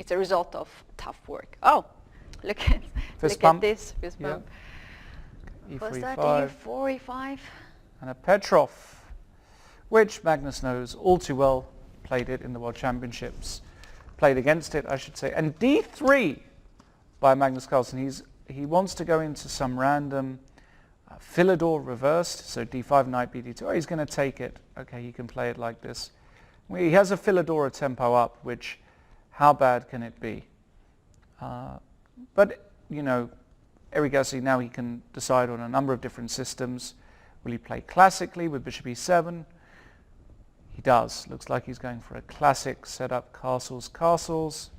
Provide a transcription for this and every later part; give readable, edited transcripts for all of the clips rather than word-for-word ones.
it's a result of tough work. Oh, look at this fist bump. E3, Was that E5, E4, E5? and a Petrov, which Magnus knows all too well. Played it in the World Championships. Played against it, I should say. And D3 by Magnus Carlsen. He wants to go into some random Philidor reversed, so D5, knight, BD2. Oh, he's going to take it. Okay, he can play it like this. He has a Philidor tempo up, which, how bad can it be? But, you know, Eric Gassi, now he can decide on a number of different systems. Will he play classically with bishop e7? He does. Looks like he's going for a classic setup, castles, castles.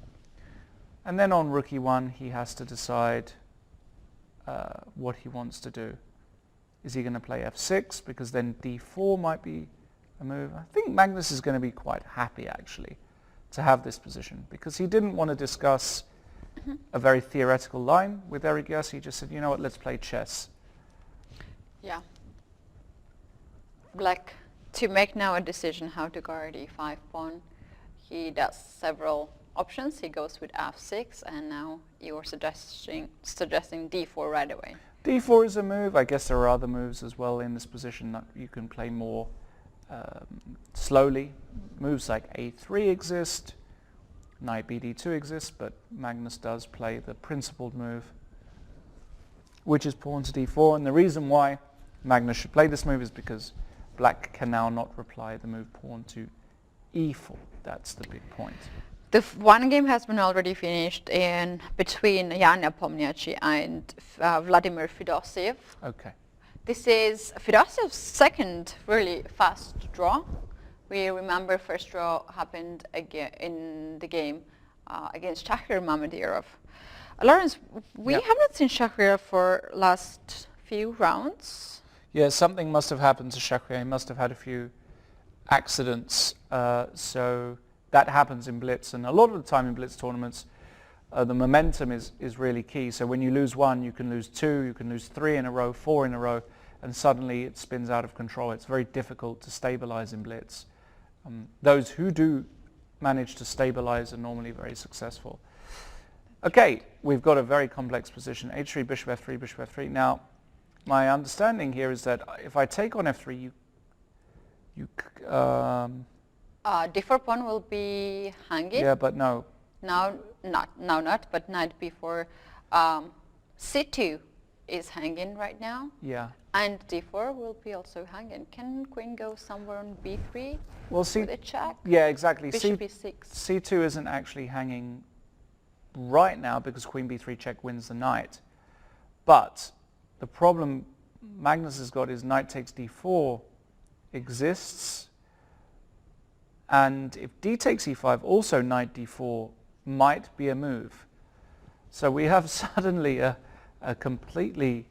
And then on rook e1, he has to decide what he wants to do. Is he going to play f6? Because then d4 might be a move. I think Magnus is going to be quite happy, actually, to have this position, because he didn't want to discuss a very theoretical line with Eric Gassi. He just said, you know what, let's play chess. Yeah. Black, to make now a decision how to guard e5 pawn, he does several options. He goes with f6, and now you're suggesting d4 right away. d4 is a move. I guess there are other moves as well in this position that you can play more slowly. Moves like a3 exist, knight bd2 exists, but Magnus does play the principled move, which is pawn to d4. And the reason why Magnus should play this move is because black can now not reply the move pawn to e4. That's the big point. The one game has been already finished in between Janja Pomniachtchi and Vladimir Fedoseev. Okay. This is Fedosev's second really fast draw. We remember first draw happened again in the game against Shahriar Mamedov. Lawrence, we have not seen Shahriar for last few rounds. Yeah, something must have happened to Shahriar. He must have had a few accidents. So that happens in Blitz, and a lot of the time in Blitz tournaments, the momentum is really key. So when you lose one, you can lose two, you can lose three in a row, four in a row, and suddenly it spins out of control. It's very difficult to stabilize in Blitz. Those who do manage to stabilize are normally very successful. Okay, we've got a very complex position. h3, bishop f3, bishop f3. Now, my understanding here is that if I take on f3, d4 pawn will be hanging. Yeah, but no. Now not, but knight b4. c2 is hanging right now. Yeah. And d4 will be also hanging. Can queen go somewhere on b3 well, with a check? Yeah, exactly. Bishop e6. c2 isn't actually hanging right now because queen b3 check wins the knight. But the problem Magnus has got is knight takes d4 exists, and if d takes e5, also knight d4 might be a move. So we have suddenly a completely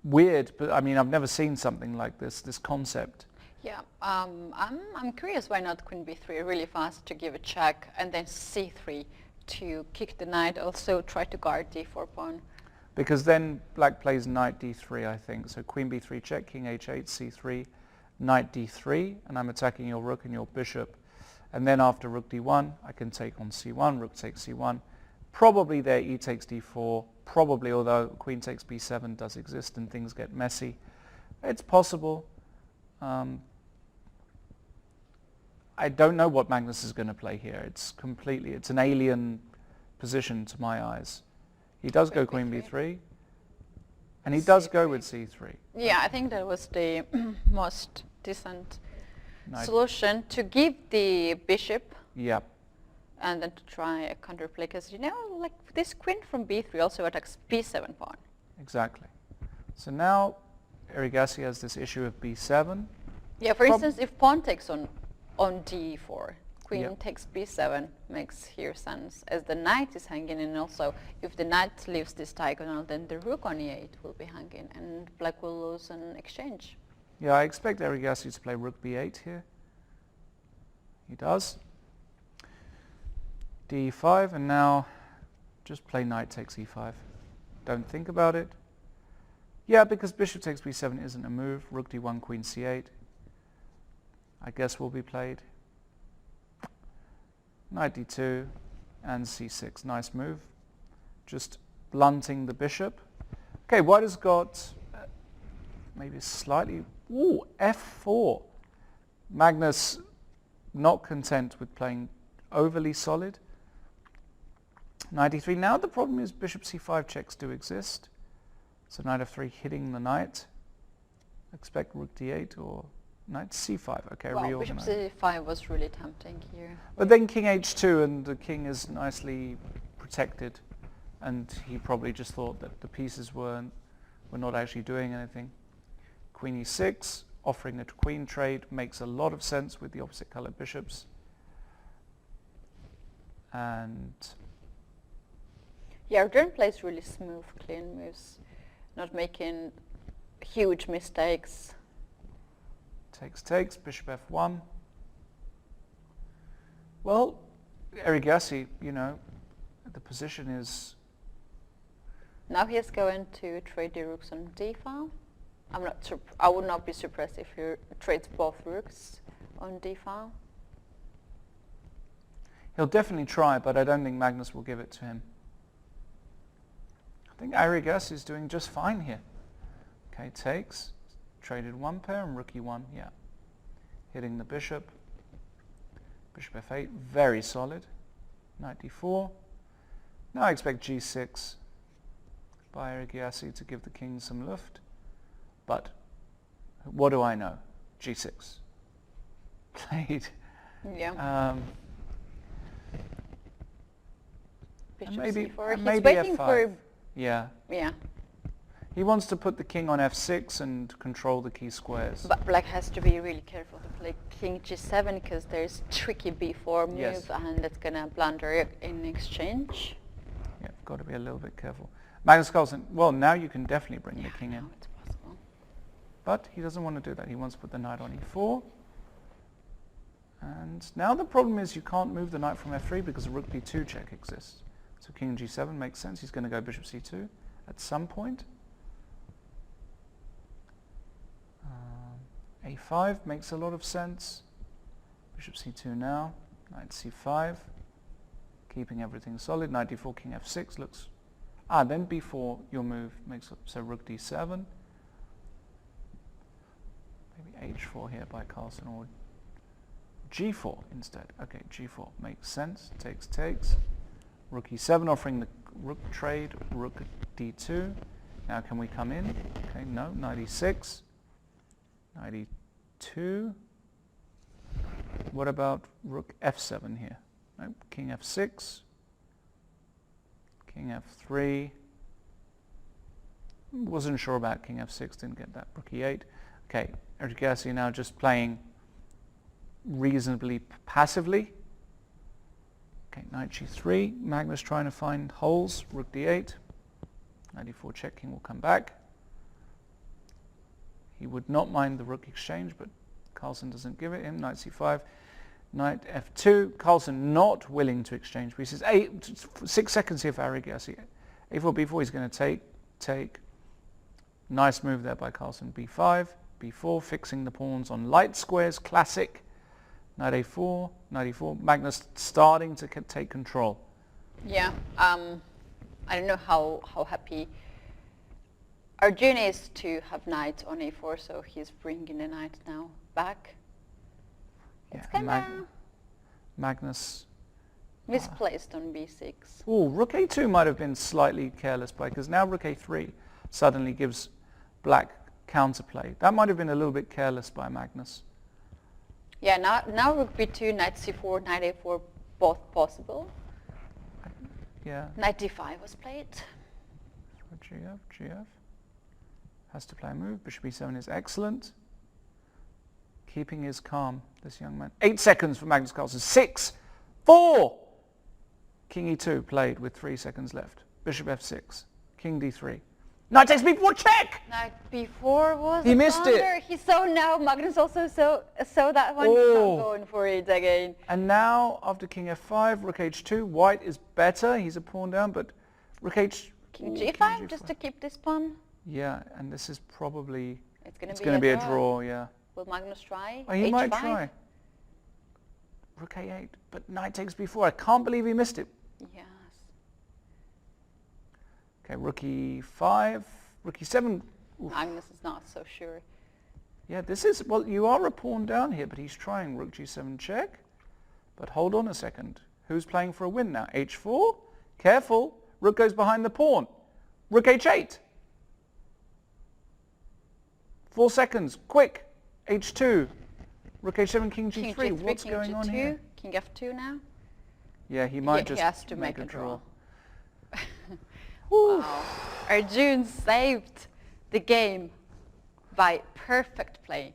weird, but I mean, I've never seen something like this concept. Yeah, I'm curious why not queen b3 really fast to give a check, and then c3 to kick the knight, also try to guard d4 pawn. Because then black plays knight d3, I think. So queen b3 check, king h8, c3, knight d3, and I'm attacking your rook and your bishop. And then after rook d1, I can take on c1, rook takes c1. Probably there e takes d4, probably, although queen takes b7 does exist and things get messy. It's possible. I don't know what Magnus is going to play here. It's an alien position to my eyes. He does go queen b3, and he does go with c3. Yeah, I think that was the most decent solution, to give the bishop. Yep. And then to try a counterplay, because, you know, like this queen from b3 also attacks b7 pawn. Exactly. So now Eric Gassi has this issue of b7. Yeah, for instance, if pawn takes on d4, queen takes b7, makes here sense, as the knight is hanging, and also if the knight leaves this diagonal, then the rook on e8 will be hanging, and black will lose an exchange. Yeah, I expect Eric Gassi to play rook b8 here. He does. d5, and now just play knight takes e5. Don't think about it. Yeah, because bishop takes b7 isn't a move. Rook d1, queen c8, I guess will be played. knight d2 and c6. Nice move. Just blunting the bishop. Okay, white has got maybe slightly... Ooh, f4. Magnus not content with playing overly solid. Knight d3. Now the problem is bishop c5 checks do exist. So knight f3 hitting the knight. Expect rook d8 or knight c5. Okay, well, bishop c5 was really tempting here. But then king h2 and the king is nicely protected, and he probably just thought that the pieces were not actually doing anything. Queen e6, offering a queen trade makes a lot of sense with the opposite colored bishops. And yeah, Arjun plays really smooth, clean moves, not making huge mistakes. Takes, bishop f1. Well, Erigassi, you know, the position is... Now he is going to trade the rooks on d file. I would not be surprised if he trades both rooks on d file. He'll definitely try, but I don't think Magnus will give it to him. I think Erigassi is doing just fine here. Okay, takes. Traded one pair and rook e1, yeah. Hitting the bishop. Bishop f8, very solid. Knight d4. Now I expect g6 by Erigassi to give the king some luft. But what do I know? g6. Played. Yeah. Bishop maybe, c4. He's maybe waiting f5. for... Yeah. Yeah. He wants to put the king on f6 and control the key squares. But black has to be really careful to play king g7 because there's tricky b4 move, Yes. and that's going to blunder in exchange. Yeah, got to be a little bit careful. Magnus Carlsen, well, now you can definitely bring the king in. Now it's possible. But he doesn't want to do that. He wants to put the knight on e4. And now the problem is you can't move the knight from f3 because a rook b2 check exists. So king g7 makes sense. He's going to go bishop c2 at some point. a5 makes a lot of sense. Bishop c2 now. Knight c5. Keeping everything solid. Knight d4, king f6 looks... then b4, your move makes... So rook d7. Maybe h4 here by Carlsen, or g4 instead. Okay, g4 makes sense. Takes. Rook e7 offering the rook trade. Rook d2. Now can we come in? Okay, no. Knight e6. Knight e2. What about rook f7 here? Nope. King f6. King f3. Wasn't sure about king f6, didn't get that. Rook e8. Okay, Erigassi now just playing reasonably passively. Okay, knight g3. Magnus trying to find holes. Rook d8. Knight e4 check, king will come back. He would not mind the rook exchange, but Carlsen doesn't give it him. Knight c5. Knight f2. Carlsen not willing to exchange pieces. 6 seconds here for Erigassi. a4, b4, he's going to take. Nice move there by Carlsen. b5, b4, fixing the pawns on light squares. Classic. Knight a4, knight e4. Magnus starting to take control. Yeah. I don't know how happy Arjun is to have knight on a4, so he's bringing the knight now back. Yeah, It's kind of Magnus misplaced on b6. Oh, rook a2 might have been slightly careless play, because now rook a3 suddenly gives black counterplay. That might have been a little bit careless by Magnus. Yeah, now rook b2, knight c4, knight a4, both possible. Yeah. Knight d5 was played. GF. Has to play a move. Bishop e7 is excellent. Keeping his calm, this young man. 8 seconds for Magnus Carlsen. 6, 4. King e2 played with 3 seconds left. Bishop f6. King d3. Knight takes b4, check! Knight b4 was He a missed blunder. it. He saw now. Magnus also saw that one. He's Oh. not going for it again. And now, after king f5, rook h2, white is better. He's a pawn down, but rook h... King Ooh, g5 just to keep this pawn. Yeah, and this is probably... It's going to be a draw, yeah. Will Magnus try? Oh, he H5? might try. Rook A8, but knight takes B4. I can't believe he missed it. Yes. Okay, rook E5, rook E7. Oof. Magnus is not so sure. Yeah, this is, well, you are a pawn down here, but he's trying rook G7 check. But hold on a second. Who's playing for a win now? H4? Careful. Rook goes behind the pawn. Rook H8. 4 seconds. Quick. H2. Rook H7, King G3. King G3, What's King going G2, on here? King F2 now. Yeah, he might He just has to make a draw. Woo. Wow. Arjun saved the game by perfect play.